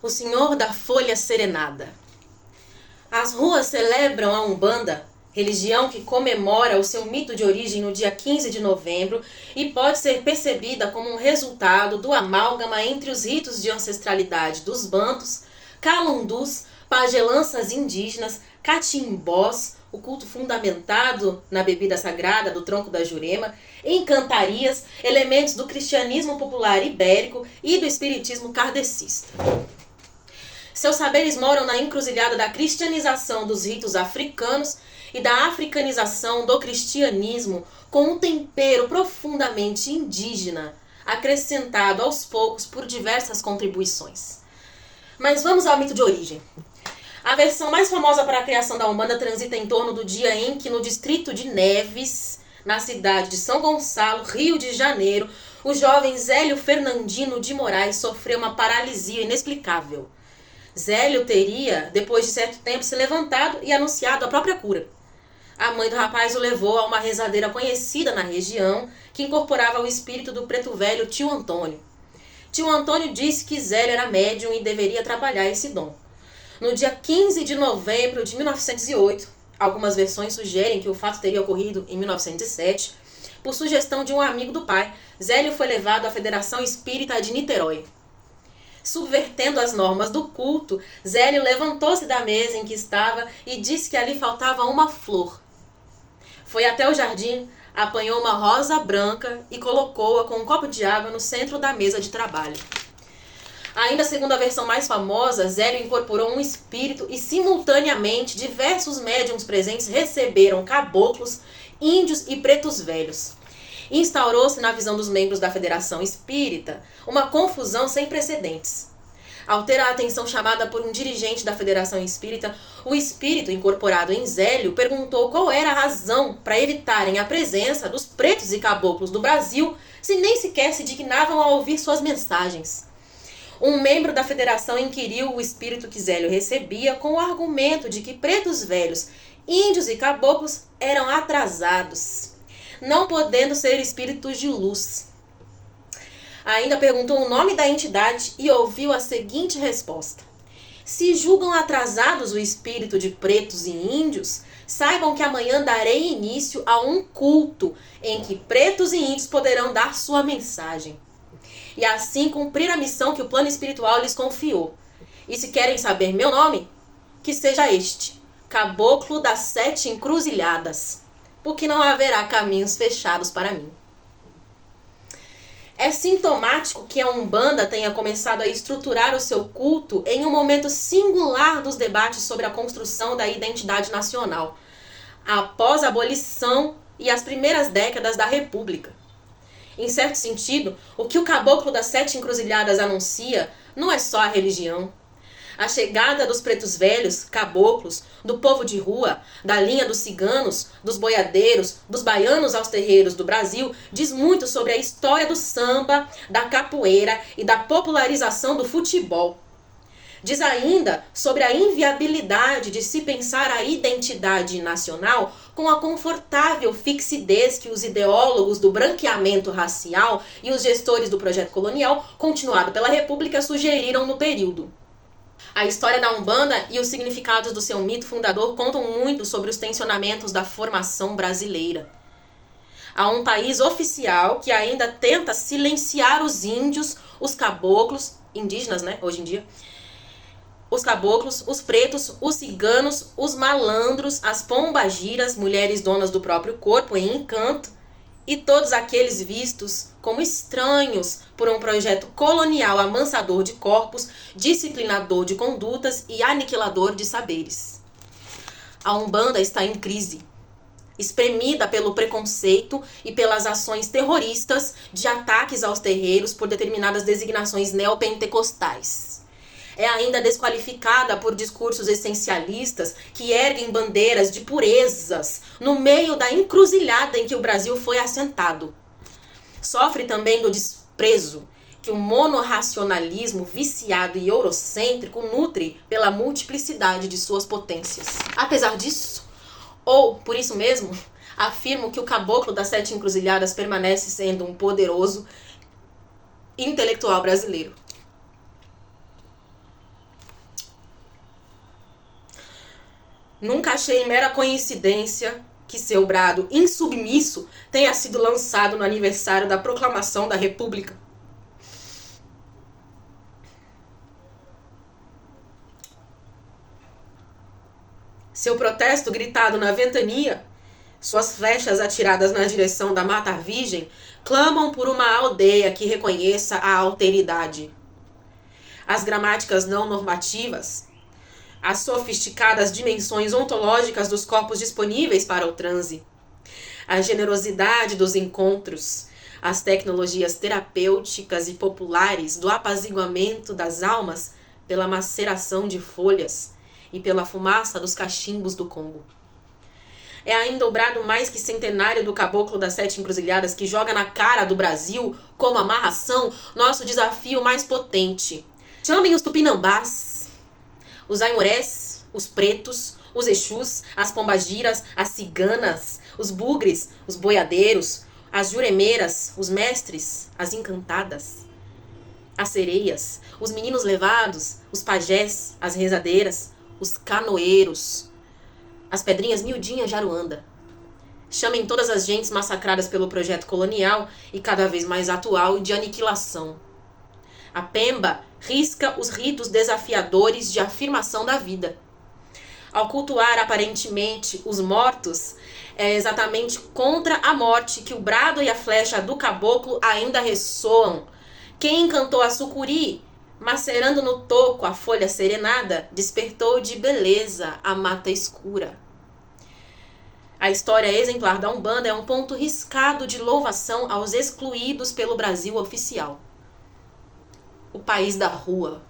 o Senhor da Folha Serenada. As ruas celebram a Umbanda, religião que comemora o seu mito de origem no dia 15 de novembro e pode ser percebida como um resultado do amálgama entre os ritos de ancestralidade dos bantos, calundus, pagelanças indígenas, catimbós, o culto fundamentado na bebida sagrada do tronco da jurema, encantarias, elementos do cristianismo popular ibérico e do espiritismo kardecista. Seus saberes moram na encruzilhada da cristianização dos ritos africanos e da africanização do cristianismo com um tempero profundamente indígena, acrescentado aos poucos por diversas contribuições. Mas vamos ao mito de origem. A versão mais famosa para a criação da Umbanda transita em torno do dia em que, no distrito de Neves, na cidade de São Gonçalo, Rio de Janeiro, o jovem Zélio Fernandino de Moraes sofreu uma paralisia inexplicável. Zélio teria, depois de certo tempo, se levantado e anunciado a própria cura. A mãe do rapaz o levou a uma rezadeira conhecida na região, que incorporava o espírito do preto velho tio Antônio. Tio Antônio disse que Zélio era médium e deveria trabalhar esse dom. No dia 15 de novembro de 1908, algumas versões sugerem que o fato teria ocorrido em 1907, por sugestão de um amigo do pai, Zélio foi levado à Federação Espírita de Niterói. Subvertendo as normas do culto, Zélio levantou-se da mesa em que estava e disse que ali faltava uma flor. Foi até o jardim, apanhou uma rosa branca e colocou-a com um copo de água no centro da mesa de trabalho. Ainda segundo a versão mais famosa, Zélio incorporou um espírito e simultaneamente diversos médiuns presentes receberam caboclos, índios e pretos velhos. Instaurou-se na visão dos membros da Federação Espírita uma confusão sem precedentes. Ao ter a atenção chamada por um dirigente da Federação Espírita, o espírito incorporado em Zélio perguntou qual era a razão para evitarem a presença dos pretos e caboclos do Brasil, se nem sequer se dignavam a ouvir suas mensagens. Um membro da federação inquiriu o espírito que Zélio recebia com o argumento de que pretos velhos, índios e caboclos eram atrasados, não podendo ser espíritos de luz. Ainda perguntou o nome da entidade e ouviu a seguinte resposta: se julgam atrasados o espírito de pretos e índios, saibam que amanhã darei início a um culto em que pretos e índios poderão dar sua mensagem e assim cumprir a missão que o plano espiritual lhes confiou. E se querem saber meu nome, que seja este: Caboclo das 7 Encruzilhadas, porque não haverá caminhos fechados para mim. É sintomático que a Umbanda tenha começado a estruturar o seu culto em um momento singular dos debates sobre a construção da identidade nacional, após a abolição e as primeiras décadas da República. Em certo sentido, o que o Caboclo das 7 Encruzilhadas anuncia não é só a religião. A chegada dos pretos velhos, caboclos, do povo de rua, da linha dos ciganos, dos boiadeiros, dos baianos aos terreiros do Brasil, diz muito sobre a história do samba, da capoeira e da popularização do futebol. Diz ainda sobre a inviabilidade de se pensar a identidade nacional com a confortável fixidez que os ideólogos do branqueamento racial e os gestores do projeto colonial, continuado pela República, sugeriram no período. A história da Umbanda e os significados do seu mito fundador contam muito sobre os tensionamentos da formação brasileira. Há um país oficial que ainda tenta silenciar os índios, os caboclos, indígenas, né, hoje em dia, os caboclos, os pretos, os ciganos, os malandros, as pombagiras, mulheres donas do próprio corpo em encanto, e todos aqueles vistos como estranhos por um projeto colonial amansador de corpos, disciplinador de condutas e aniquilador de saberes. A Umbanda está em crise, espremida pelo preconceito e pelas ações terroristas de ataques aos terreiros por determinadas designações neopentecostais. É ainda desqualificada por discursos essencialistas que erguem bandeiras de purezas no meio da encruzilhada em que o Brasil foi assentado. Sofre também do desprezo que o monorracionalismo viciado e eurocêntrico nutre pela multiplicidade de suas potências. Apesar disso, ou por isso mesmo, afirmo que o Caboclo das 7 Encruzilhadas permanece sendo um poderoso intelectual brasileiro. Nunca achei mera coincidência que seu brado insubmisso tenha sido lançado no aniversário da proclamação da República. Seu protesto gritado na ventania, suas flechas atiradas na direção da Mata Virgem, clamam por uma aldeia que reconheça a alteridade. As gramáticas não normativas, as sofisticadas dimensões ontológicas dos corpos disponíveis para o transe, a generosidade dos encontros, as tecnologias terapêuticas e populares do apaziguamento das almas pela maceração de folhas e pela fumaça dos cachimbos do Congo. É ainda o brado mais que centenário do caboclo das 7 encruzilhadas que joga na cara do Brasil, como amarração, nosso desafio mais potente. Chamem os tupinambás, os aimorés, os pretos, os exus, as pombagiras, as ciganas, os bugres, os boiadeiros, as juremeiras, os mestres, as encantadas, as sereias, os meninos levados, os pajés, as rezadeiras, os canoeiros, as pedrinhas miudinhas de Aruanda. Chamem todas as gentes massacradas pelo projeto colonial e cada vez mais atual de aniquilação. A Pemba risca os ritos desafiadores de afirmação da vida. Ao cultuar aparentemente os mortos, é exatamente contra a morte que o brado e a flecha do caboclo ainda ressoam. Quem encantou a sucuri, macerando no toco a folha serenada, despertou de beleza a mata escura. A história exemplar da Umbanda é um ponto riscado de louvação aos excluídos pelo Brasil oficial. O país da rua.